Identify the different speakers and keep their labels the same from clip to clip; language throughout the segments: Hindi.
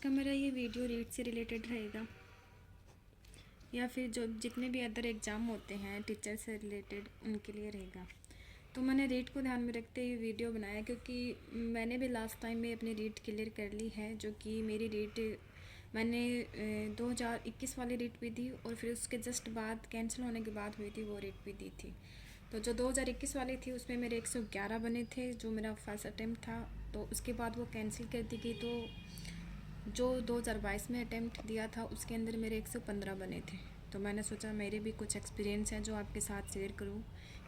Speaker 1: का मेरा ये वीडियो रीट से रिलेटेड रहेगा या फिर जो जितने भी अदर एग्ज़ाम होते हैं टीचर से रिलेटेड उनके लिए रहेगा। तो मैंने रीट को ध्यान में रखते हुए वीडियो बनाया क्योंकि मैंने भी लास्ट टाइम में अपनी रीट क्लियर कर ली है, जो कि मेरी रीट मैंने 2021 वाली रीट भी दी और फिर उसके जस्ट बाद कैंसिल होने के बाद हुई थी वो रीट भी दी थी। तो जो 2021 वाली थी उसमें मेरे 111 बने थे, जो मेरा फर्स्ट अटैम्प्ट था। तो उसके बाद वो कैंसिल कर दी गई, तो जो 2022 में अटैम्प्ट दिया था उसके अंदर मेरे 115 बने थे। तो मैंने सोचा मेरे भी कुछ एक्सपीरियंस है जो आपके साथ शेयर करूं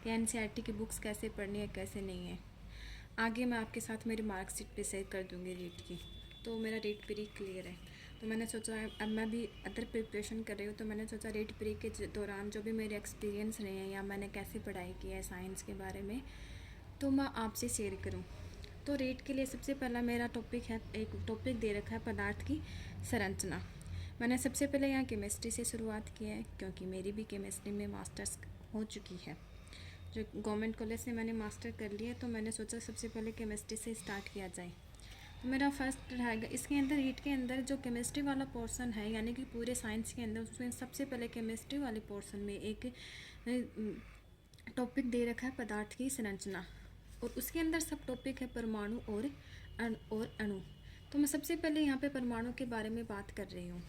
Speaker 1: कि एनसीईआरटी की बुक्स कैसे पढ़नी है कैसे नहीं है। आगे मैं आपके साथ मेरी मार्कशीट पे शेयर कर दूंगी रीट की। तो मेरा रीट प्री क्लियर है। तो मैंने सोचा अब मैं भी अदर प्रिपरेशन कर रही हूँ, तो मैंने सोचा रीट प्री के दौरान जो भी मेरे एक्सपीरियंस रहे हैं या मैंने कैसे पढ़ाई की है साइंस के बारे में, तो मैं आपसे शेयर करूँ। तो रीट के लिए सबसे पहला मेरा टॉपिक है, एक टॉपिक दे रखा है पदार्थ की संरचना। मैंने सबसे पहले यहाँ केमिस्ट्री से शुरुआत की है क्योंकि मेरी भी केमिस्ट्री में मास्टर्स हो चुकी है। जो गवर्नमेंट कॉलेज से मैंने मास्टर कर लिया, तो मैंने सोचा सबसे पहले केमिस्ट्री से स्टार्ट किया जाए। तो मेरा फर्स्ट रहेगा इसके अंदर रीट के अंदर जो केमिस्ट्री वाला पोर्शन है, यानी कि पूरे साइंस के अंदर उसमें सबसे पहले केमिस्ट्री वाले पोर्शन में एक टॉपिक दे रखा है पदार्थ की संरचना, और उसके अंदर सब टॉपिक है परमाणु और अणु। तो मैं सबसे पहले यहाँ पे परमाणु के बारे में बात कर रही हूँ,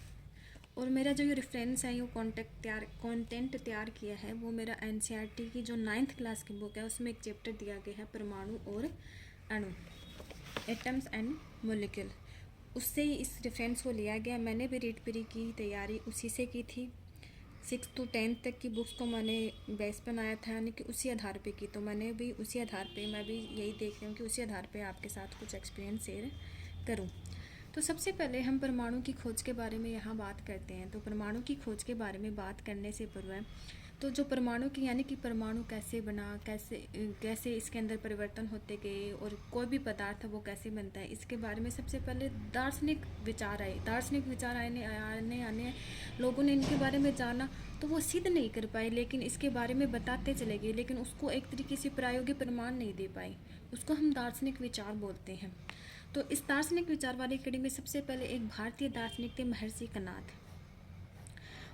Speaker 1: और मेरा जो ये रेफरेंस है, ये कंटेंट तैयार किया है वो मेरा एनसीईआरटी की जो 9th क्लास की बुक है उसमें एक चैप्टर दिया गया है परमाणु और अणु, एटम्स एंड मोलिक्यूल। उससे ही इस रेफरेंस को लिया गया। मैंने भी रीट प्री की तैयारी उसी से की थी। 6 to 10 तक की बुक्स को मैंने बेस बनाया था, यानी कि उसी आधार पे की। तो मैंने भी उसी आधार पे मैं भी यही देख रही हूँ कि उसी आधार पे आपके साथ कुछ एक्सपीरियंस शेयर करूँ। तो सबसे पहले हम परमाणु की खोज के बारे में यहाँ बात करते हैं। तो परमाणु की खोज के बारे में बात करने से पूर्व तो जो परमाणु की यानी कि परमाणु कैसे बना, कैसे इसके अंदर परिवर्तन होते गए और कोई भी पदार्थ है वो कैसे बनता है, इसके बारे में सबसे पहले दार्शनिक विचार आने लोगों ने इनके बारे में जाना, तो वो सिद्ध नहीं कर पाए लेकिन इसके बारे में बताते चले गए, लेकिन उसको एक तरीके से प्रायोगिक प्रमाण नहीं दे पाए। उसको हम दार्शनिक विचार बोलते हैं। तो इस दार्शनिक विचार वाली कड़ी में सबसे पहले एक भारतीय दार्शनिक थे महर्षि कणाद।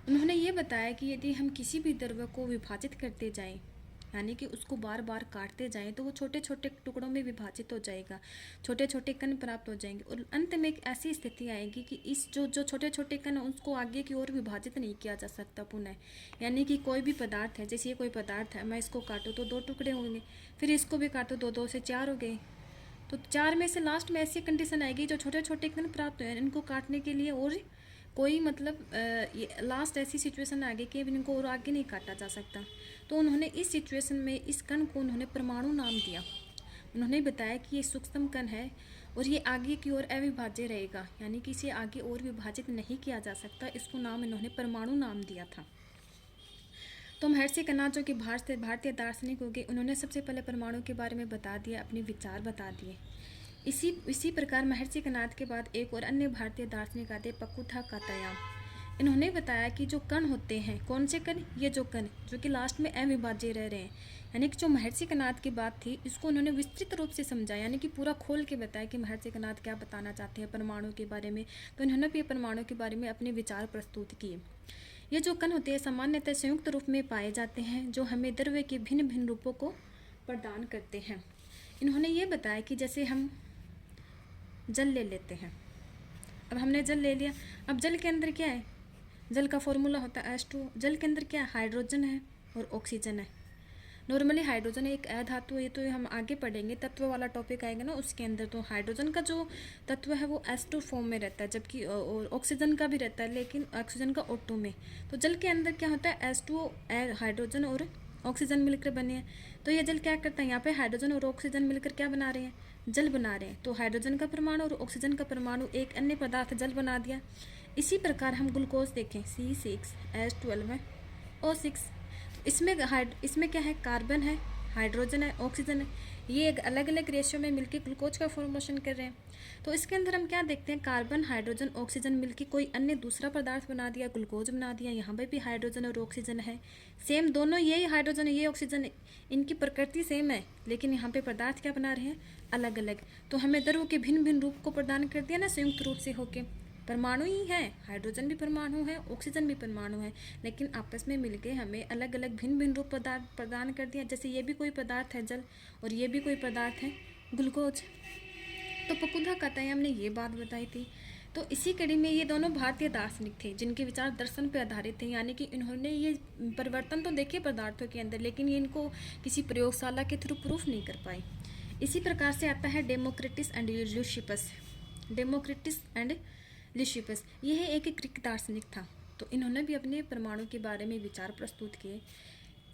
Speaker 1: उन्होंने ये बताया कि यदि हम किसी भी द्रव्य को विभाजित करते जाएं, यानी कि उसको बार बार काटते जाएं, तो वो छोटे छोटे टुकड़ों में विभाजित हो जाएगा, छोटे छोटे कण प्राप्त हो जाएंगे और अंत में एक ऐसी स्थिति आएगी कि इस जो छोटे छोटे कण उसको आगे की ओर विभाजित नहीं किया जा सकता पुनः। यानी कि कोई भी पदार्थ है, जैसे ये कोई पदार्थ है, मैं इसको काटूँ तो 2 टुकड़े होंगे, फिर इसको भी काटूँ तो 2 से 4 हो गए। तो 4 में से लास्ट में ऐसी कंडीशन आएगी जो छोटे छोटे कण प्राप्त हुए इनको काटने के लिए और कोई लास्ट ऐसी सिचुएशन आ गई कि अब इनको और आगे नहीं काटा जा सकता। तो उन्होंने इस सिचुएशन में इस कण को उन्होंने परमाणु नाम दिया। उन्होंने बताया कि ये सूक्ष्म कण है और ये आगे की ओर अविभाज्य रहेगा, यानी कि इसे आगे और विभाजित नहीं किया जा सकता। इसको नाम इन्होंने परमाणु नाम दिया था। तो महर्षि कणाद जो कि भारतीय दार्शनिक हो गए, उन्होंने सबसे पहले परमाणु के बारे में बता दिया, अपने विचार बता दिए। इसी प्रकार महर्षि कणाद के बाद एक और अन्य भारतीय दार्शनिक आते पकुथा कात्यायन। इन्होंने बताया कि जो कण होते हैं, कौन से कण, ये जो कण जो कि लास्ट में अविभाज्य रह रहे हैं, यानी कि जो महर्षि कणाद की बात थी इसको उन्होंने विस्तृत रूप से समझाया, यानी कि पूरा खोल के बताया कि महर्षि कणाद क्या बताना चाहते हैं परमाणु के बारे में। तो इन्होंने भी परमाणु के बारे में अपने विचार प्रस्तुत किए। ये जो कण होते हैं सामान्यतः संयुक्त रूप में पाए जाते हैं जो हमें द्रव्य के भिन्न भिन्न रूपों को प्रदान करते हैं। इन्होंने ये बताया कि जैसे हम जल ले लेते हैं, अब हमने जल ले लिया, अब जल के अंदर क्या है, जल का फॉर्मूला होता है H2। जल के अंदर क्या है, हाइड्रोजन है और ऑक्सीजन है। नॉर्मली हाइड्रोजन एक अधातु है, ये तो हम आगे पढ़ेंगे, तत्व वाला टॉपिक आएगा ना उसके अंदर। तो हाइड्रोजन का जो तत्व है वो H2 फॉर्म में रहता है, जबकि और ऑक्सीजन का भी रहता है, लेकिन ऑक्सीजन का O2 में। तो जल के अंदर क्या होता है, H2 हाइड्रोजन और ऑक्सीजन मिलकर बने हैं। तो ये जल क्या करता है, यहाँ पे हाइड्रोजन और ऑक्सीजन मिलकर क्या बना रहे हैं, जल बना रहे हैं। तो हाइड्रोजन का परमाणु और ऑक्सीजन का परमाणु एक अन्य पदार्थ जल बना दिया। इसी प्रकार हम ग्लूकोज देखें, C6H12 है O6। इसमें क्या है, कार्बन है, हाइड्रोजन है, ऑक्सीजन है, ये एक अलग अलग रेशियो में मिलकर ग्लूकोज का फॉर्मेशन कर रहे हैं। तो इसके अंदर हम क्या देखते हैं, कार्बन हाइड्रोजन ऑक्सीजन मिलकर कोई अन्य दूसरा पदार्थ बना दिया, ग्लूकोज बना दिया। यहाँ पे भी हाइड्रोजन और ऑक्सीजन है, सेम दोनों, ये हाइड्रोजन ये ऑक्सीजन, इनकी प्रकृति सेम है, लेकिन यहाँ पे पदार्थ क्या बना रहे हैं, अलग अलग। तो हमें द्रव्य के भिन्न भिन्न रूप को प्रदान कर दिया ना संयुक्त रूप से होके। परमाणु ही है, हाइड्रोजन भी परमाणु है, ऑक्सीजन भी परमाणु है, लेकिन आपस में मिलके हमें अलग अलग भिन्न भिन्न रूप पदार्थ प्रदान कर दिया। जैसे ये भी कोई पदार्थ है जल, और ये भी कोई पदार्थ है ग्लूकोज। तो फकुदा कातायाम ने ये बात बताई थी। तो इसी कड़ी में ये दोनों भारतीय दार्शनिक थे जिनके विचार दर्शन पर आधारित थे, यानी कि इन्होंने ये परिवर्तन तो देखे पदार्थों के अंदर, लेकिन ये इनको किसी प्रयोगशाला के थ्रू प्रूफ नहीं कर पाए। इसी प्रकार से आता है Democritus and Leucippus. Democritus and Leucippus यह एक ग्रीक दार्शनिक था। तो इन्होंने भी अपने परमाणु के बारे में विचार प्रस्तुत किए।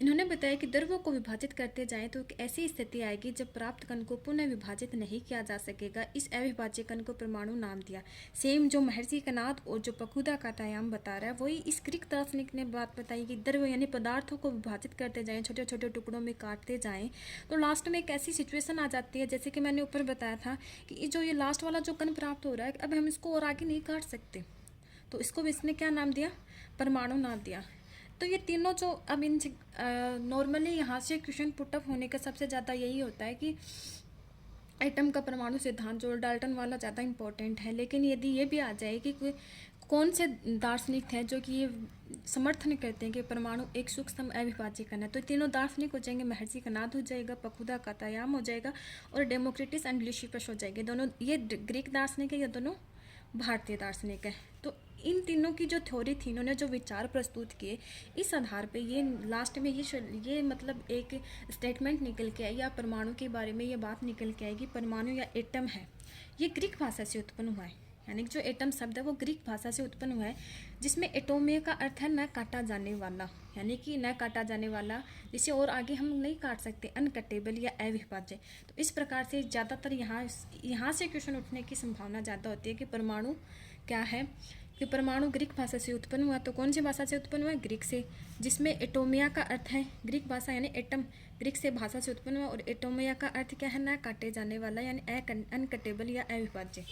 Speaker 1: इन्होंने बताया कि द्रव्यों को विभाजित करते जाएं तो एक ऐसी स्थिति आएगी जब प्राप्त कण को पुनः विभाजित नहीं किया जा सकेगा। इस अविभाज्य कण को परमाणु नाम दिया। सेम जो महर्षि कनाद और जो फकुदा कातायाम बता रहा है वही इस ग्रीक दार्शनिक ने बात बताई कि द्रव्य यानी पदार्थों को विभाजित करते जाएं, छोटे छोटे टुकड़ों में काटते जाएं, तो लास्ट में एक ऐसी सिचुएशन आ जाती है, जैसे कि मैंने ऊपर बताया था कि जो ये लास्ट वाला जो कण प्राप्त हो रहा है, अब हम इसको और आगे नहीं काट सकते, तो इसको भी इसने क्या नाम दिया, परमाणु नाम दिया। तो ये तीनों जो अब इन नॉर्मली यहाँ से क्वेश्चन पुटअप होने का सबसे ज़्यादा यही होता है कि एटम का परमाणु सिद्धांत जो डाल्टन वाला ज़्यादा इम्पोर्टेंट है, लेकिन यदि ये भी आ जाए कि कौन से दार्शनिक थे जो कि ये समर्थन करते हैं कि परमाणु एक सूक्ष्म अविभाज्य कण है, तो तीनों दार्शनिक हो जाएंगे। महर्षि कनाद हो जाएगा, फकुदा कातायाम हो जाएगा और डेमोक्रिटस एंड ल्यूसिपस हो जाएंगे। दोनों ये ग्रीक दार्शनिक है, ये दोनों भारतीय दार्शनिक है। तो इन तीनों की जो थ्योरी थी, इन्होंने जो विचार प्रस्तुत किए, इस आधार पे ये लास्ट में ये मतलब एक स्टेटमेंट निकल के आई या परमाणु के बारे में ये बात निकल के आएगी। परमाणु या एटम है, ये ग्रीक भाषा से उत्पन्न हुआ है, यानी कि जो एटम शब्द है वो ग्रीक भाषा से उत्पन्न हुआ है, जिसमें एटोमिया का अर्थ है न काटा जाने वाला, यानी कि न काटा जाने वाला, जिसे और आगे हम नहीं काट सकते, अनकटेबल या अविभाज्य। तो इस प्रकार से ज़्यादातर यहाँ से क्वेश्चन उठने की संभावना ज़्यादा होती है कि परमाणु क्या है। कि परमाणु ग्रीक भाषा से उत्पन्न हुआ, तो कौन सी भाषा से उत्पन्न हुआ, ग्रीक से, जिसमें एटोमिया का अर्थ है ग्रीक भाषा यानी एटम, ग्रीक से भाषा से उत्पन्न हुआ, और एटोमिया का अर्थ क्या है, न काटे जाने वाला यानी अनकटेबल या अविभाज्य।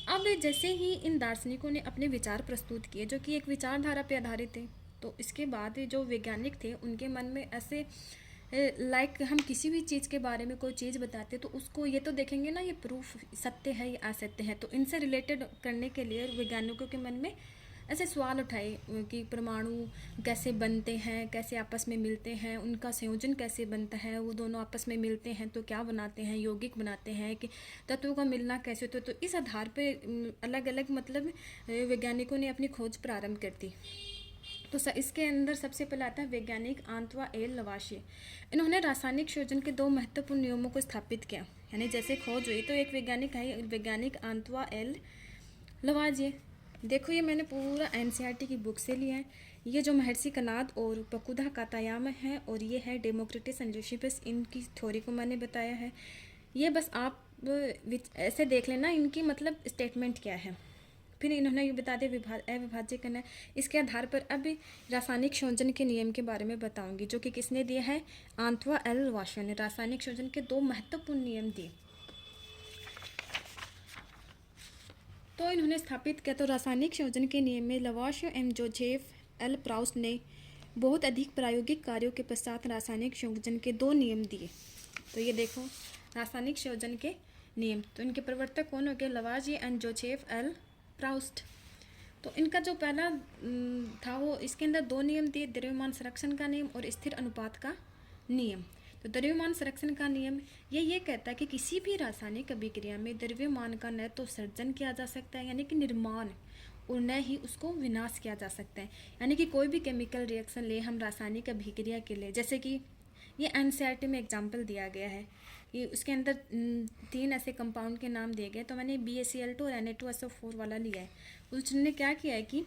Speaker 1: अब जैसे ही इन दार्शनिकों ने अपने विचार प्रस्तुत किए जो कि एक विचारधारा पर आधारित थे, तो इसके बाद जो वैज्ञानिक थे उनके मन में ऐसे लाइक हम किसी भी चीज़ के बारे में कोई चीज़ बताते तो उसको ये तो देखेंगे ना, ये प्रूफ सत्य है या असत्य है। तो इनसे रिलेटेड करने के लिए वैज्ञानिकों के मन में ऐसे सवाल उठाए कि परमाणु कैसे बनते हैं, कैसे आपस में मिलते हैं, उनका संयोजन कैसे बनता है, वो दोनों आपस में मिलते हैं तो क्या बनाते हैं, यौगिक बनाते हैं, कि तत्वों का मिलना कैसे होता है। तो इस आधार पर अलग अलग मतलब वैज्ञानिकों ने अपनी खोज प्रारंभ कर दी। तो इसके अंदर सबसे पहले आता है वैज्ञानिक आंतवा एल लवाशिए। इन्होंने रासायनिक संयोजन के दो महत्वपूर्ण नियमों को स्थापित किया, यानी जैसे खोज हुई तो एक वैज्ञानिक है वैज्ञानिक आंतवा एल लवाजिए। देखो ये मैंने पूरा एनसीईआरटी की बुक से लिया है। ये जो महर्षि कनाद और फकुदा कातायाम है और ये है डेमोक्रिटस एंड ल्यूसिपस, इनकी थ्योरी को मैंने बताया है। ये बस आप ऐसे देख लेना इनकी मतलब स्टेटमेंट क्या है। फिर इन्होंने ये बता दिया अविभाज्य कण है। इसके आधार पर अब रासायनिक संयोजन के नियम के बारे में बताऊंगी, जो कि किसने दिया है, आंतवा एल लवाशिए ने रासायनिक संयोजन के दो महत्वपूर्ण नियम दिए। तो इन्होंने स्थापित किया। तो रासायनिक संयोजन के नियम में लवाशिए एवं जोसेफ एल प्राउस्ट ने बहुत अधिक प्रायोगिक कार्यों के पश्चात रासायनिक संयोजन के दो नियम दिए। तो ये देखो रासायनिक संयोजन के नियम, तो इनके प्रवर्तक कौन हो गए, लवाजिए एंड जोसेफ एल प्राउस्ट। तो इनका जो पहला था वो इसके अंदर दो नियम दिए, द्रव्यमान संरक्षण का नियम और स्थिर अनुपात का नियम। तो द्रव्यमान संरक्षण का नियम ये कहता है कि किसी भी रासायनिक अभिक्रिया में द्रव्यमान का न तो सर्जन किया जा सकता है यानी कि निर्माण, और न ही उसको विनाश किया जा सकता है। यानी कि कोई भी केमिकल रिएक्शन ले हम रासायनिक अभिक्रिया के लिए, जैसे कि ये एनसीईआरटी में एग्जाम्पल दिया गया है कि उसके अंदर 3 ऐसे कंपाउंड के नाम दिए गए। तो मैंने BaCl2 और Na2SO4 वाला लिया है। उसने क्या किया है कि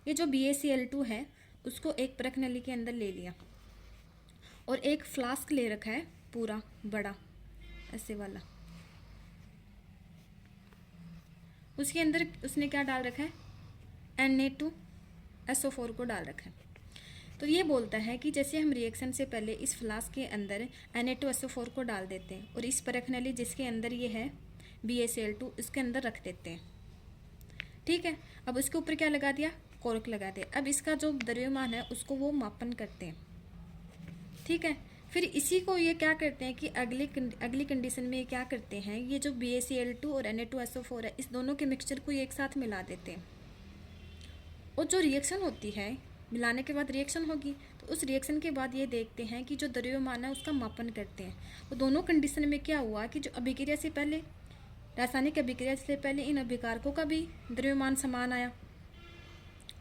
Speaker 1: ये जो BaCl2 है उसको एक परख नली के अंदर ले लिया और एक फ्लास्क ले रखा है पूरा बड़ा ऐसे वाला, उसके अंदर उसने क्या डाल रखा है, Na2SO4 को डाल रखा है। तो ये बोलता है कि जैसे हम रिएक्शन से पहले इस फ्लास्क के अंदर Na2SO4 को डाल देते हैं और इस परख नली जिसके अंदर ये है BaCl2 इसके अंदर रख देते हैं, ठीक है। अब इसके ऊपर क्या लगा दिया, कॉर्क लगा दिया। अब इसका जो द्रव्यमान है उसको वो मापन करते हैं, ठीक है। फिर इसी को ये क्या करते हैं कि अगली कंडीशन में ये क्या करते हैं, ये जो BaCl2 और Na2SO4 है, इस दोनों के मिक्सचर को एक साथ मिला देते हैं। और जो रिएक्शन होती है, मिलाने के बाद रिएक्शन होगी, तो उस रिएक्शन के बाद ये देखते हैं कि जो द्रव्यमान है उसका मापन करते हैं। तो दोनों कंडीशन में क्या हुआ कि जो अभिक्रिया से पहले, रासायनिक अभिक्रिया से पहले इन अभिकारकों का भी द्रव्यमान समान आया,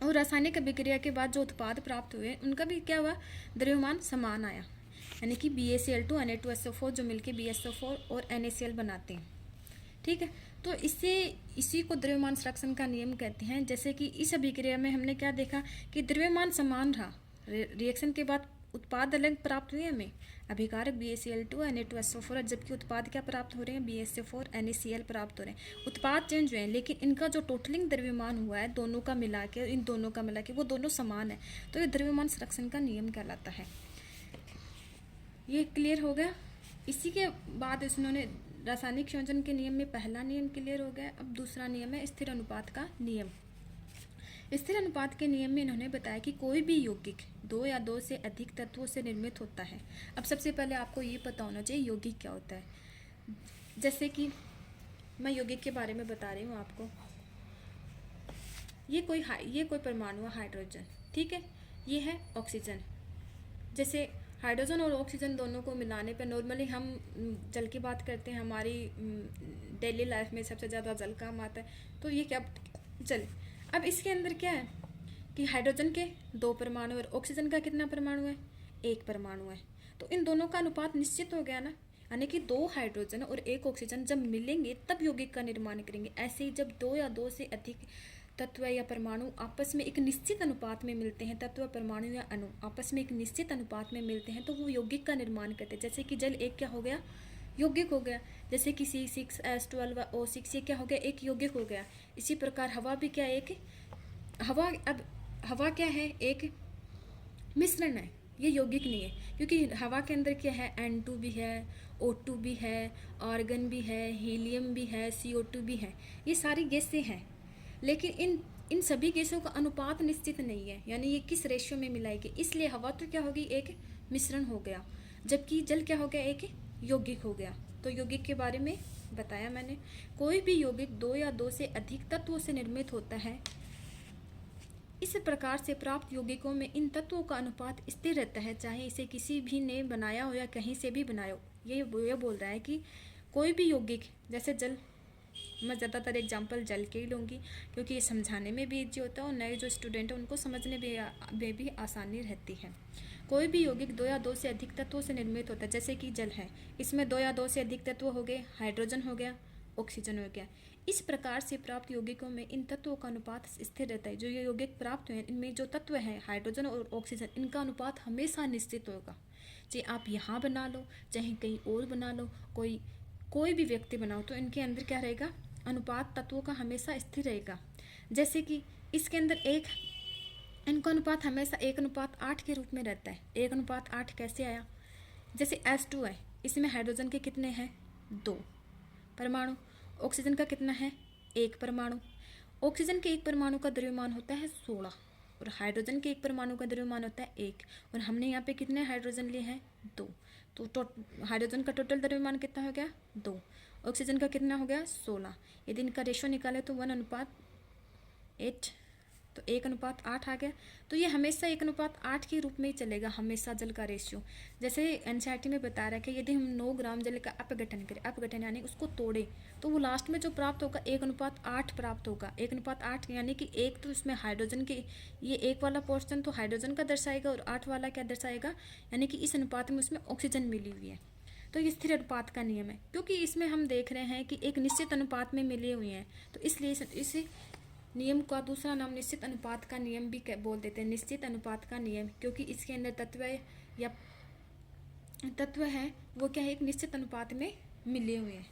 Speaker 1: और रासायनिक अभिक्रिया के बाद जो उत्पाद प्राप्त हुए उनका भी क्या हुआ, द्रव्यमान समान आया। यानी कि BaCl2 Na2SO4 जो मिलके BSO4 और NaCl बनाते हैं। ठीक है, तो इसी को द्रव्यमान संरक्षण का नियम कहते हैं। जैसे कि इस अभिक्रिया में हमने क्या देखा कि द्रव्यमान समान रहा, रिएक्शन के बाद उत्पाद अलग प्राप्त हुए हमें, अभिकारक BaCl2 Na2SO4, जबकि उत्पाद क्या प्राप्त हो रहे हैं, BSO4 NaCl प्राप्त हो रहे हैं। उत्पाद चेंज हुए हैं, लेकिन इनका जो टोटलिंग द्रव्यमान हुआ है दोनों का मिला के, इन दोनों का मिला के वो दोनों समान है। तो ये द्रव्यमान संरक्षण का नियम कहलाता है। ये क्लियर हो गया। इसी के बाद इन्होंने रासायनिक संयोजन के नियम में पहला नियम क्लियर हो गया। अब दूसरा नियम है स्थिर अनुपात का नियम। स्थिर अनुपात के नियम में इन्होंने बताया कि कोई भी यौगिक 2 या 2 से अधिक तत्वों से निर्मित होता है। अब सबसे पहले आपको ये पता होना चाहिए यौगिक क्या होता है। जैसे कि मैं यौगिक के बारे में बता रही हूँ आपको। ये कोई परमाणु है हाइड्रोजन, ठीक है, ये है ऑक्सीजन। जैसे हाइड्रोजन और ऑक्सीजन दोनों को मिलाने पर नॉर्मली हम जल की बात करते हैं, हमारी डेली लाइफ में सबसे ज़्यादा जल काम आता है। तो ये क्या, जल। अब इसके अंदर क्या है कि हाइड्रोजन के 2 परमाणु और ऑक्सीजन का कितना परमाणु है, 1 परमाणु है। तो इन दोनों का अनुपात निश्चित हो गया ना, यानी कि 2 हाइड्रोजन और 1 ऑक्सीजन जब मिलेंगे तब यौगिक का निर्माण करेंगे। ऐसे ही जब 2 या 2 से अधिक तत्व या परमाणु आपस में एक निश्चित अनुपात में मिलते हैं, तत्व परमाणु या अणु आपस में एक निश्चित अनुपात में मिलते हैं, तो वो यौगिक का निर्माण करते हैं। जैसे कि जल एक क्या हो गया, यौगिक हो गया। जैसे कि C6H12O6 ये क्या हो गया, एक यौगिक हो गया। इसी प्रकार हवा भी क्या, एक हवा क्या है, एक मिश्रण है, ये यौगिक नहीं है। क्योंकि हवा के अंदर क्या है, N2 भी है, O2 भी है, आर्गन भी है, हीलियम भी है, CO2 भी है। ये सारी गैसें हैं, लेकिन इन सभी गैसों का अनुपात निश्चित नहीं है, यानी ये किस रेशियो में मिलाएगी। इसलिए हवा तो क्या होगी, एक मिश्रण हो गया, जबकि जल क्या हो गया, एक यौगिक हो गया। तो यौगिक के बारे में बताया मैंने। कोई भी यौगिक 2 या 2 से अधिक तत्वों से निर्मित होता है। इस प्रकार से प्राप्त यौगिकों में इन तत्वों का अनुपात स्थिर रहता है, चाहे इसे किसी भी ने बनाया हो या कहीं से भी बनाया हो। ये बोल रहा है कि कोई भी यौगिक, जैसे जल, मैं ज़्यादातर एग्जांपल जल के ही लूँगी क्योंकि ये समझाने में भी ईजी होता है और नए जो स्टूडेंट हैं उनको समझने में भी आसानी रहती है। कोई भी यौगिक 2 या 2 से अधिक तत्वों से निर्मित होता है। जैसे कि जल है, इसमें 2 या 2 से अधिक तत्व हो गए, हाइड्रोजन हो गया, ऑक्सीजन हो गया। इस प्रकार से प्राप्त यौगिकों में इन तत्वों का अनुपात स्थिर रहता है। जो ये यौगिक प्राप्त हुए हैं इनमें जो तत्व हैं हाइड्रोजन और ऑक्सीजन, इनका अनुपात हमेशा निश्चित होगा। चाहे आप यहाँ बना लो, चाहे कहीं और बना लो, कोई भी व्यक्ति बनाओ, तो इनके अंदर क्या रहेगा, अनुपात तत्वों का हमेशा स्थिर रहेगा। जैसे कि इसके अंदर इनका अनुपात हमेशा 1:8 के रूप में रहता है। 1:8 कैसे आया, जैसे H2 है, इसमें हाइड्रोजन के कितने हैं, 2 परमाणु, ऑक्सीजन का कितना है, 1 परमाणु। ऑक्सीजन के 1 परमाणु का द्रव्यमान होता है 16 और हाइड्रोजन के 1 परमाणु का द्रव्यमान होता है 1। और हमने यहाँ पे कितने हाइड्रोजन लिए हैं, 2। तो हाइड्रोजन का टोटल द्रव्यमान कितना हो गया, 2। ऑक्सीजन का कितना हो गया, 16। यदि इनका रेशो निकाले तो 1:8, तो 1:8 आ गया। तो ये हमेशा 1:8 के रूप में ही चलेगा, हमेशा जल का रेशियो। जैसे एनसीईआरटी में बता रहा है कि यदि हम 9 ग्राम जल का अपघटन करें, अपघटन यानी उसको तोड़े, तो वो लास्ट में जो प्राप्त होगा 1:8 प्राप्त होगा। 1:8 यानी कि एक तो इसमें हाइड्रोजन के, ये 1 वाला पोर्शन तो हाइड्रोजन का दर्शाएगा और 8 वाला क्या दर्शाएगा, यानी कि इस अनुपात में उसमें ऑक्सीजन मिली हुई है। तो ये स्थिर अनुपात का नियम है, क्योंकि इसमें हम देख रहे हैं कि एक निश्चित अनुपात में मिले हुए हैं, तो इसलिए इस नियम का दूसरा नाम निश्चित अनुपात का नियम भी बोल देते हैं, निश्चित अनुपात का नियम, क्योंकि इसके अंदर तत्व है वो क्या है, एक निश्चित अनुपात में मिले हुए हैं।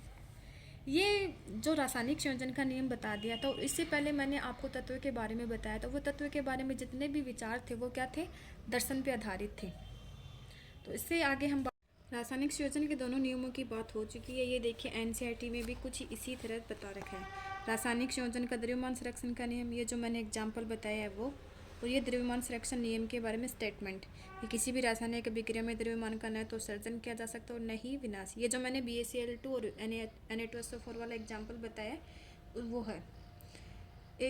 Speaker 1: ये जो रासायनिक संयोजन का नियम बता दिया था, और इससे पहले मैंने आपको तत्व के बारे में बताया था। वो तत्व के बारे में जितने भी विचार थे वो क्या थे, दर्शन पे आधारित थे। तो इससे आगे हम रासायनिक संयोजन के दोनों नियमों की बात हो चुकी है। ये देखिए एनसीईआरटी में भी कुछ इसी तरह बता रखा है। रासायनिक संयोजन का द्रव्यमान संरक्षण का नियम, ये जो मैंने एग्जाम्पल बताया है वो, और ये द्रव्यमान संरक्षण नियम के बारे में स्टेटमेंट कि किसी भी रासायनिक अभिक्रिया में द्रव्यमान का न तो सर्जन किया जा सकता और न ही विनाश। ये जो मैंने BaCl2 और Na2SO4 वाला एग्जाम्पल बताया वो है।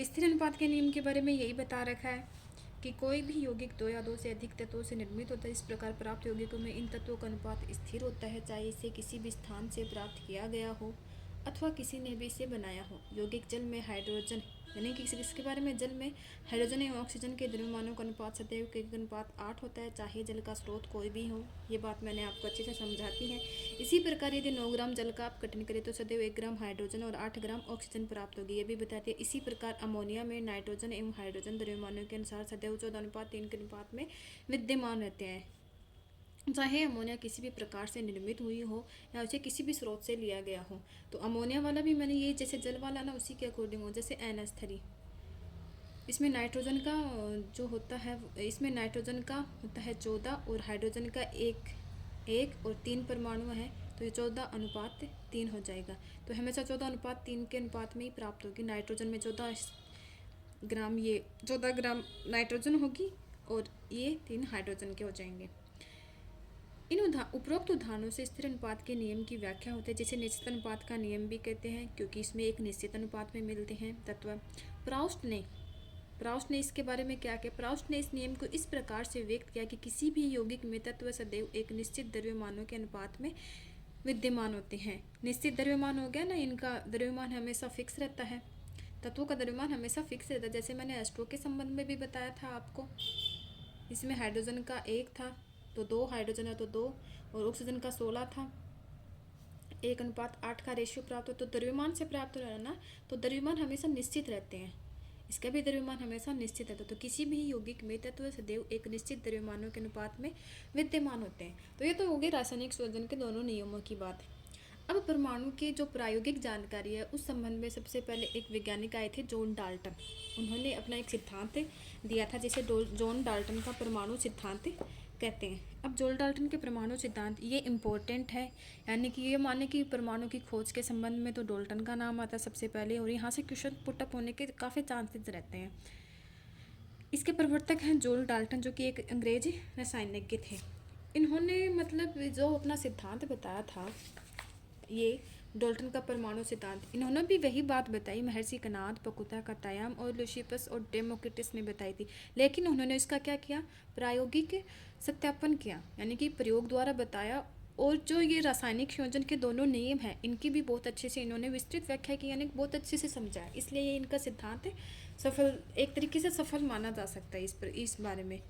Speaker 1: स्थिर अनुपात के नियम के बारे में यही बता रखा है कि कोई भी यौगिक दो या दो से अधिक तत्वों से निर्मित होता है। इस प्रकार प्राप्त यौगिकों में इन तत्वों का अनुपात स्थिर होता है, चाहे इसे किसी भी स्थान से प्राप्त किया गया हो अथवा किसी ने भी इसे बनाया हो। यौगिक जल में हाइड्रोजन यानी कि इसके बारे में जल में हाइड्रोजन एवं ऑक्सीजन के द्रव्यमानों का अनुपात सदैव के अनुपात 8 होता है, चाहे जल का स्रोत कोई भी हो। ये बात मैंने आपको अच्छे से समझाती है। इसी प्रकार यदि 9 ग्राम जल का आप गठन करें तो सदैव 1 ग्राम हाइड्रोजन और 8 ग्राम ऑक्सीजन प्राप्त होगी, ये भी बताती है। इसी प्रकार अमोनिया में नाइट्रोजन एवं हाइड्रोजन द्रव्यमानों के अनुसार सदैव 14:3 के अनुपात में विद्यमान रहते हैं, चाहे अमोनिया किसी भी प्रकार से निर्मित हुई हो या उसे किसी भी स्रोत से लिया गया हो। तो अमोनिया वाला भी मैंने ये जैसे जल वाला ना उसी के अकॉर्डिंग हो, जैसे NH3 इसमें नाइट्रोजन का जो होता है इसमें नाइट्रोजन का होता है 14 और हाइड्रोजन का एक और 3 परमाणु है, तो ये 14:3 हो जाएगा। तो हमेशा 14:3 के अनुपात में ही प्राप्त होगी। नाइट्रोजन में 14 ग्राम नाइट्रोजन होगी और ये 3 हाइड्रोजन के हो जाएंगे। इन उपरोक्त उदाहरणों से स्थिर अनुपात के नियम की व्याख्या होती है, जिसे निश्चित अनुपात का नियम भी कहते हैं, क्योंकि इसमें एक निश्चित अनुपात में मिलते हैं तत्व। प्राउस्ट ने इसके बारे में क्या किया? प्राउस्ट ने इस नियम को इस प्रकार से व्यक्त किया कि किसी भी यौगिक में तत्व सदैव एक निश्चित द्रव्यमानों के अनुपात में विद्यमान होते हैं। निश्चित द्रव्यमान हो गया ना, इनका द्रव्यमान हमेशा फिक्स रहता है, तत्वों का द्रव्यमान हमेशा फिक्स रहता है। जैसे मैंने H2O के संबंध में भी बताया था आपको, इसमें हाइड्रोजन का 1 था तो 2 हाइड्रोजन है तो 2, और ऑक्सीजन का 16 था, 1:8 का रेशियो प्राप्त हो। तो द्रव्यमान से प्राप्त हो रहा है ना, तो द्रव्यमान हमेशा निश्चित रहते हैं, इसका भी द्रव्यमान हमेशा निश्चित रहता है। तो किसी भी यौगिक में तत्व सदैव एक निश्चित द्रव्यमानों के अनुपात में विद्यमान होते हैं। तो ये तो हो गई रासायनिक संयोजन के दोनों नियमों की बात। अब परमाणु की जो प्रायोगिक जानकारी है उस संबंध में सबसे पहले एक वैज्ञानिक आए थे, जॉन डाल्टन। उन्होंने अपना एक सिद्धांत दिया था जिसे जॉन डाल्टन का परमाणु सिद्धांत कहते हैं। अब जॉन डाल्टन के परमाणु सिद्धांत ये इम्पोर्टेंट है, यानी कि ये माने कि परमाणु की खोज के संबंध में तो डाल्टन का नाम आता है सबसे पहले, और यहाँ से क्वेश्चन पुटअप होने के काफ़ी चांसेस रहते हैं। इसके प्रवर्तक हैं जॉन डाल्टन, जो कि एक अंग्रेजी रसायनज्ञ थे। इन्होंने मतलब जो अपना सिद्धांत बताया था, ये डाल्टन का परमाणु सिद्धांत, इन्होंने भी वही बात बताई महर्षि कनाद, पकुता कातायाम और लुसिफस और डेमोक्रिटस ने बताई थी। लेकिन उन्होंने इसका क्या किया? प्रायोगिक सत्यापन किया, यानी कि प्रयोग द्वारा बताया। और जो ये रासायनिक संयोजन के दोनों नियम हैं, इनकी भी बहुत अच्छे से इन्होंने विस्तृत व्याख्या की, यानी बहुत अच्छे से समझाया। इसलिए ये इनका सिद्धांत सफल, एक तरीके से सफल माना जा सकता है इस बारे में।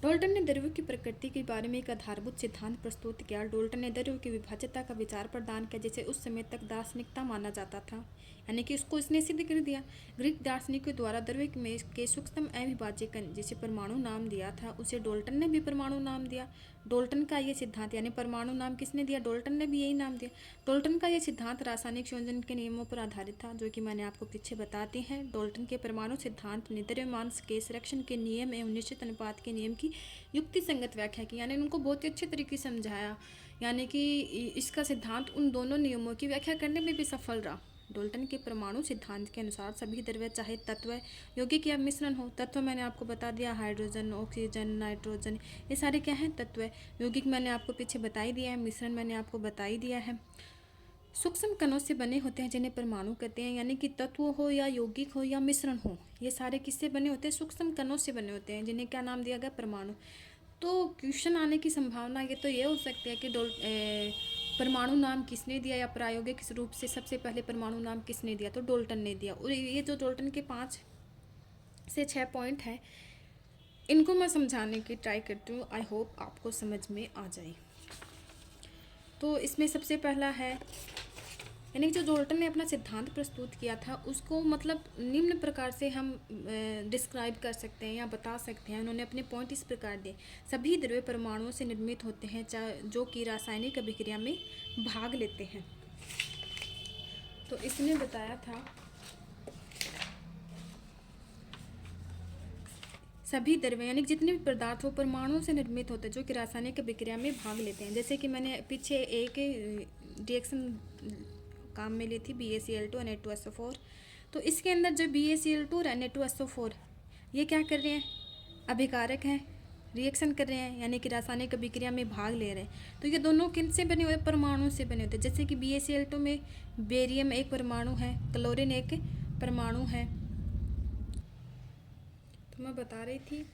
Speaker 1: डाल्टन ने द्रव्यों की प्रकृति के बारे में एक आधारभूत सिद्धांत प्रस्तुत किया। डाल्टन ने द्रव्यों की विभाज्यता का विचार प्रदान किया, जिसे उस समय तक दार्शनिकता माना जाता था, यानी कि उसको इसने सिद्ध कर दिया। ग्रीक दार्शनिकों द्वारा द्रव्य में के सूक्ष्म अविभाज्य कण जिसे परमाणु नाम दिया था, उसे डाल्टन ने भी परमाणु नाम दिया। डाल्टन का ये सिद्धांत, यानी परमाणु नाम किसने दिया? डाल्टन ने भी यही नाम दिया। डाल्टन का ये सिद्धांत रासायनिक संयोजन के नियमों पर आधारित था, जो कि मैंने आपको पीछे बताते हैं। डाल्टन के परमाणु सिद्धांत ने द्रव्यमान के संरक्षण के नियम एवं निश्चित अनुपात के नियम की युक्ति संगत व्याख्या की, यानी उनको बहुत ही अच्छे तरीके से समझाया, यानी कि इसका सिद्धांत उन दोनों नियमों की व्याख्या करने में भी सफल रहा। डाल्टन के परमाणु सिद्धांत के अनुसार सभी द्रव्य, चाहे तत्व, यौगिक या मिश्रण हो, तत्व मैंने आपको बता दिया हाइड्रोजन, ऑक्सीजन, नाइट्रोजन, ये सारे क्या हैं? तत्व। यौगिक मैंने आपको पीछे बता ही दिया है, मिश्रण मैंने आपको बता ही दिया है। सूक्ष्म कणों से बने होते हैं, जिन्हें परमाणु कहते हैं, यानी कि तत्व हो या यौगिक हो या मिश्रण हो, ये सारे किससे बने होते हैं? सूक्ष्म कणों से बने होते हैं, जिन्हें क्या नाम दिया गया? परमाणु। तो क्वेश्चन आने की संभावना ये तो ये हो सकती है कि परमाणु नाम किसने दिया, या प्रायोगिक रूप से सबसे पहले परमाणु नाम किसने दिया? तो डाल्टन ने दिया। और ये जो डाल्टन के 5 से 6 पॉइंट हैं, इनको मैं समझाने की ट्राई करती हूँ, आई होप आपको समझ में आ जाए। तो इसमें सबसे पहला है, यानी जो डाल्टन ने अपना सिद्धांत प्रस्तुत किया था, उसको मतलब निम्न प्रकार से हम डिस्क्राइब कर सकते हैं या बता सकते हैं। उन्होंने अपने पॉइंट इस प्रकार दिए। सभी द्रव्य परमाणुओं से निर्मित होते हैं, जो कि रासायनिक अभिक्रिया में भाग लेते हैं। तो इसने बताया था सभी द्रव्य, यानी जितने भी पदार्थ वो परमाणुओं से निर्मित होते हैं, जो कि रासायनिक अभिक्रिया में भाग लेते हैं। जैसे कि मैंने पीछे एक रिएक्शन काम में ली थी BaCl2 Na2SO4, तो इसके अंदर जो BaCl2 और Na2SO4 ये क्या कर रहे हैं, अभिकारक हैं, रिएक्शन कर रहे हैं, यानी कि रासायनिक अभिक्रिया में भाग ले रहे हैं। तो ये दोनों किन से बने हुए, परमाणु से बने होते हैं। जैसे कि BaCl2 में बेरियम एक परमाणु है, क्लोरीन एक परमाणु है। तो मैं बता रही थी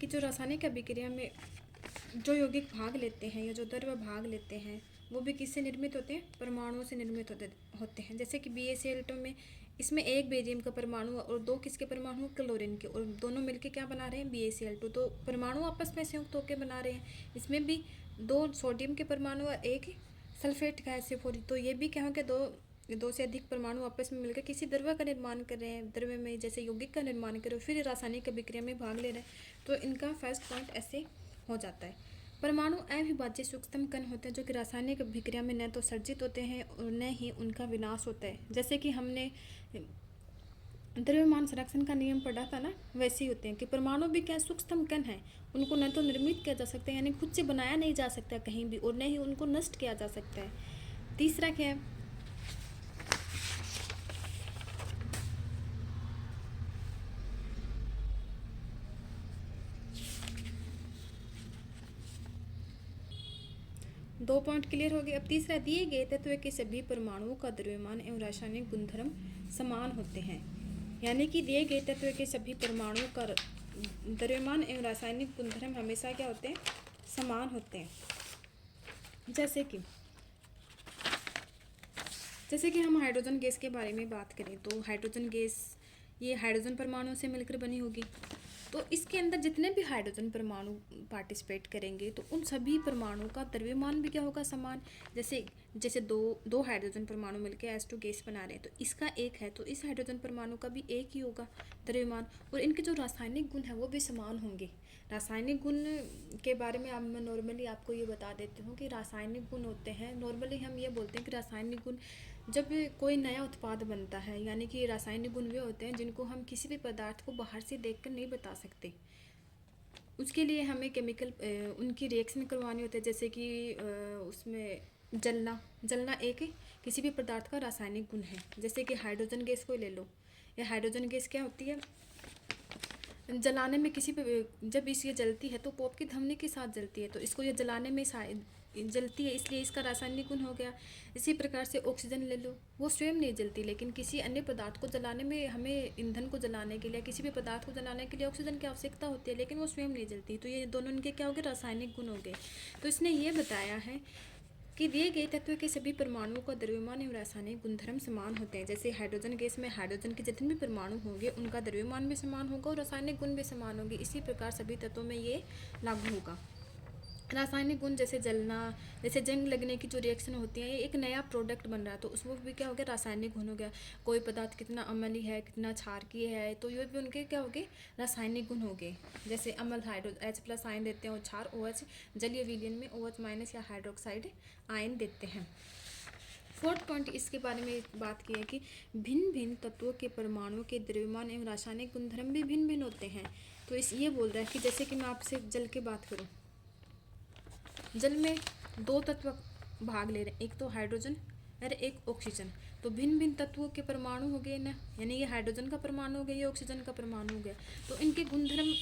Speaker 1: कि जो रासायनिक अभिक्रिया में जो यौगिक भाग लेते हैं या जो द्रव्य भाग लेते हैं वो भी किससे निर्मित होते हैं, परमाणुओं से निर्मित होते हैं। जैसे कि BaCl2 में इसमें एक बेरियम का परमाणु और दो किसके परमाणु, क्लोरीन के, और दोनों मिलके क्या बना रहे हैं, BaCl2। तो परमाणु आपस में संयुक्त होकर बना रहे हैं। इसमें भी दो सोडियम के परमाणु और एक सल्फेट का SO4। तो ये भी क्या हो गया, दो से अधिक परमाणु आपस में मिलकर किसी द्रव्य का निर्माण कर रहे हैं, द्रव्य में जैसे यौगिक का निर्माण कर रहे हो, फिर रासायनिक अभिक्रिया में भाग ले रहे हैं। तो इनका फर्स्ट पॉइंट ऐसे हो जाता है। परमाणु अविभाज्य सूक्ष्म कण होते हैं जो कि रासायनिक अभिक्रिया में न तो सर्जित होते हैं और न ही उनका विनाश होता है। जैसे कि हमने द्रव्यमान संरक्षण का नियम पढ़ा था ना, वैसे ही होते हैं कि परमाणु भी क्या सूक्ष्म कण है, उनको न तो निर्मित किया जा सकता है, यानी खुद से बनाया नहीं जा सकता कहीं भी, और न ही उनको नष्ट किया जा सकता है। तीसरा क्या है, दो पॉइंट क्लियर हो गए। अब तीसरा, दिए गए तत्व के सभी परमाणुओं का द्रव्यमान एवं रासायनिक गुणधर्म समान होते हैं। यानी कि दिए गए तत्व के सभी परमाणुओं का द्रव्यमान एवं रासायनिक गुणधर्म हमेशा क्या होते हैं, समान होते हैं। जैसे कि हम हाइड्रोजन गैस के बारे में बात करें तो हाइड्रोजन गैस ये हाइड्रोजन परमाणुओं से मिलकर बनी होगी। तो इसके अंदर जितने भी हाइड्रोजन परमाणु पार्टिसिपेट करेंगे तो उन सभी परमाणुओं का द्रव्यमान भी क्या होगा, समान। जैसे दो हाइड्रोजन परमाणु मिलकर H2 गैस बना रहे हैं, तो इसका एक है तो इस हाइड्रोजन परमाणु का भी एक ही होगा द्रव्यमान, और इनके जो रासायनिक गुण है वो भी समान होंगे। रासायनिक गुण के बारे में अब मैं नॉर्मली आपको ये बता देती हूँ कि रासायनिक गुण होते हैं, नॉर्मली हम ये बोलते हैं कि रासायनिक गुण जब कोई नया उत्पाद बनता है, यानी कि रासायनिक गुण वे होते हैं जिनको हम किसी भी पदार्थ को बाहर से देखकर नहीं बता सकते। उसके लिए हमें केमिकल उनकी रिएक्शन करवानी होती है। जैसे कि उसमें जलना एक किसी भी पदार्थ का रासायनिक गुण है। जैसे कि हाइड्रोजन गैस को ले लो, या हाइड्रोजन गैस क्या होती है, जलाने में जब ये जलती है तो पॉप की धमनी के साथ जलती है, तो इसको ये जलाने में जलती है, इसलिए इसका रासायनिक गुण हो गया। इसी प्रकार से ऑक्सीजन ले लो, वो स्वयं नहीं जलती, लेकिन किसी अन्य पदार्थ को जलाने में हमें ईंधन को जलाने के लिए, किसी भी पदार्थ को जलाने के लिए ऑक्सीजन की आवश्यकता होती है, लेकिन वो स्वयं नहीं जलती। तो ये दोनों इनके क्या हो गए, रासायनिक गुण हो गए। तो इसने ये बताया है कि दिए गए तत्व के सभी परमाणुओं का द्रव्यमान एवं रासायनिक गुणधर्म समान होते हैं। जैसे हाइड्रोजन गैस में हाइड्रोजन के जितने भी परमाणु होंगे उनका द्रव्यमान भी समान होगा और रासायनिक गुण भी समान होंगे। इसी प्रकार सभी तत्वों में ये लागू होगा। रासायनिक गुण जैसे जलना, जैसे जंग लगने की जो रिएक्शन होती है, ये एक नया प्रोडक्ट बन रहा है तो उसमें भी क्या हो गया, रासायनिक गुण हो गया। कोई पदार्थ कितना अम्लीय है, कितना क्षारकीय है, तो ये भी उनके क्या हो गए, रासायनिक गुण हो गए। जैसे अम्ल H+ आयन देते हैं और क्षार OH जलीय विलयन में OH- या हाइड्रोक्साइड आयन देते हैं। फोर्थ पॉइंट इसके बारे में बात की है कि भिन्न भिन्न तत्वों के परमाणुओं के द्रव्यमान एवं रासायनिक गुणधर्म भी भिन्न भिन्न होते हैं। तो ये बोल रहा है कि जैसे कि मैं आपसे जल की बात करूँ, जल में दो तत्व भाग ले रहे हैं, एक तो हाइड्रोजन और एक ऑक्सीजन। तो भिन्न भिन्न तत्वों के परमाणु हो गए ना, यानी ये हाइड्रोजन का परमाणु हो गया, ये ऑक्सीजन का परमाणु हो गया। तो इनके गुणधर्म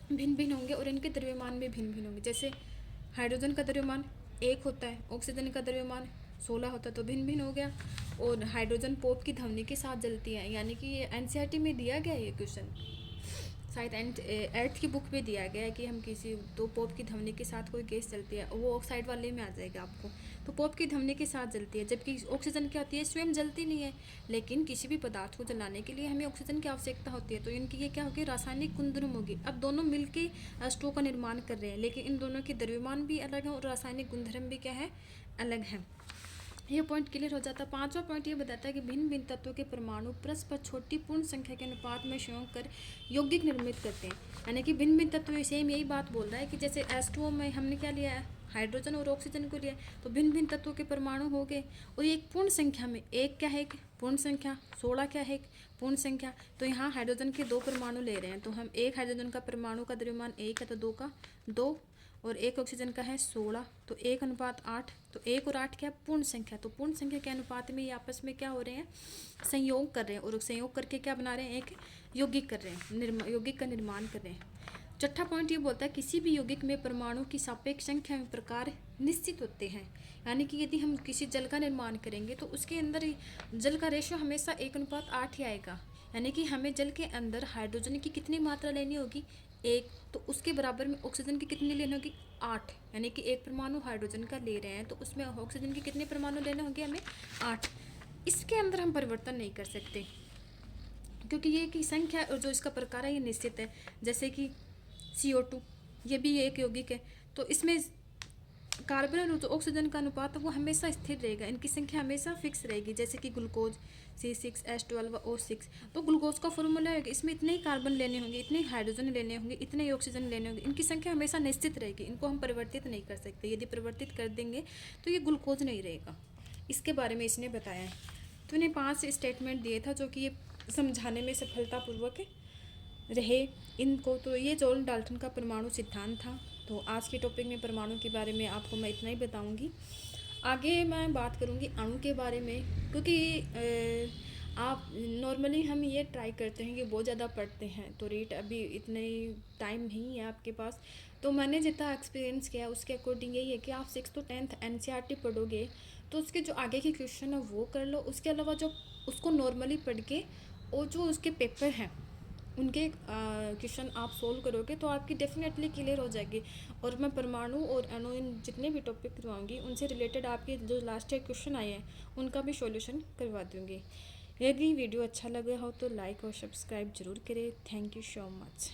Speaker 1: भिन्न भिन्न होंगे और इनके द्रव्यमान भी भिन्न भिन्न होंगे। जैसे हाइड्रोजन का द्रव्यमान 1 होता है, ऑक्सीजन का द्रव्यमान 16 होता है, तो भिन्न भिन्न हो गया। और हाइड्रोजन पॉप की धमनी के साथ जलती है, यानी कि ये NCERT में दिया गया है ये क्वेश्चन, शायद 8th की बुक में दिया गया है कि हम किसी तो पॉप की धमनी के साथ कोई गैस जलती है, वो ऑक्साइड वाले में आ जाएगा आपको। तो पॉप की धमनी के साथ जलती है, जबकि ऑक्सीजन क्या होती है, स्वयं जलती नहीं है, लेकिन किसी भी पदार्थ को जलाने के लिए हमें ऑक्सीजन की आवश्यकता होती है। तो इनकी ये क्या होगी, रासायनिक गुणधर्म होगी। अब दोनों मिलके H2O का निर्माण कर रहे हैं, लेकिन इन दोनों के द्रव्यमान भी अलग है और रासायनिक गुणधर्म भी क्या है, अलग है। ये पॉइंट क्लियर हो जाता है। पांचवा पॉइंट ये बताता है कि भिन्न भिन्न तत्वों के परमाणु परस्पर छोटी पूर्ण संख्या के अनुपात में संयोग कर यौगिक निर्मित करते हैं। यानी कि भिन्न भिन्न तत्व सेम यही बात बोल रहा है कि जैसे H2O में हमने क्या लिया है, हाइड्रोजन और ऑक्सीजन को लिया, तो भिन्न भिन्न तत्वों के परमाणु हो गए और एक पूर्ण संख्या में, एक क्या है, एक पूर्ण संख्या, 16 क्या है, एक पूर्ण संख्या। तो यहाँ हाइड्रोजन के 2 परमाणु ले रहे हैं, तो हम एक हाइड्रोजन का परमाणु का द्रव्यमान 1 है तो 2 का 2, और एक ऑक्सीजन का है 16, तो 1:8। तो 1 और 8 क्या है? पूर्ण संख्या। तो पूर्ण संख्या के अनुपात में ये आपस में क्या हो रहे हैं? संयोग कर रहे हैं, और संयोग करके क्या बना रहे हैं? एक यौगिक कर रहे हैं, यौगिक का निर्माण कर रहे हैं। छठा पॉइंट ये बोलता है किसी भी यौगिक में परमाणु की सापेक्ष संख्या में प्रकार निश्चित होते हैं। यानी कि यदि हम किसी जल का निर्माण करेंगे तो उसके अंदर जल का रेशो हमेशा 1:8 ही आएगा। यानी कि हमें जल के अंदर हाइड्रोजन की कितनी मात्रा लेनी होगी? 1। तो उसके बराबर में ऑक्सीजन की कितनी लेनी होगी? 8। यानी कि एक परमाणु हाइड्रोजन का ले रहे हैं तो उसमें ऑक्सीजन के कितने परमाणु लेने होंगे हमें? 8। इसके अंदर हम परिवर्तन नहीं कर सकते, क्योंकि ये की संख्या और जो इसका प्रकार है ये निश्चित है। जैसे कि CO2, ये भी एक यौगिक है, तो इसमें कार्बन और जो ऑक्सीजन का अनुपात है वो हमेशा स्थिर रहेगा, इनकी संख्या हमेशा फिक्स रहेगी। जैसे कि ग्लूकोज C6H12 O6, तो ग्लूकोज का फॉर्मूला है कि इसमें इतने ही कार्बन लेने होंगे, इतने ही हाइड्रोजन लेने होंगे, इतने ही ऑक्सीजन लेने होंगे, इनकी संख्या हमेशा निश्चित रहेगी, इनको हम परिवर्तित नहीं कर सकते। यदि परिवर्तित कर देंगे तो ये ग्लूकोज नहीं रहेगा। इसके बारे में इसने बताया है। तो इन्हें 5 स्टेटमेंट दिए था जो कि ये समझाने में सफलतापूर्वक रहे इनको। तो ये जॉन डाल्टन का परमाणु सिद्धांत था। तो आज के टॉपिक में परमाणु के बारे में आपको मैं इतना ही बताऊंगी। आगे मैं बात करूंगी अणु के बारे में, क्योंकि आप नॉर्मली हम ये ट्राई करते हैं कि बहुत ज़्यादा पढ़ते हैं, तो रेट अभी इतने टाइम नहीं है आपके पास। तो मैंने जितना एक्सपीरियंस किया उसके अकॉर्डिंग यही है कि आप 6th to 10th NCERT पढ़ोगे तो उसके जो आगे के क्वेश्चन है वो कर लो। उसके अलावा जो उसको नॉर्मली पढ़ के और जो उसके पेपर हैं उनके क्वेश्चन आप सोल्व करोगे तो आपकी डेफिनेटली क्लियर हो जाएगी। और मैं परमाणु और अणु इन जितने भी टॉपिक करवाऊंगी उनसे रिलेटेड आपके जो लास्ट ईयर क्वेश्चन आए हैं उनका भी सॉल्यूशन करवा दूंगी। यदि वीडियो अच्छा लगा हो तो लाइक और सब्सक्राइब जरूर करें। Thank you so much.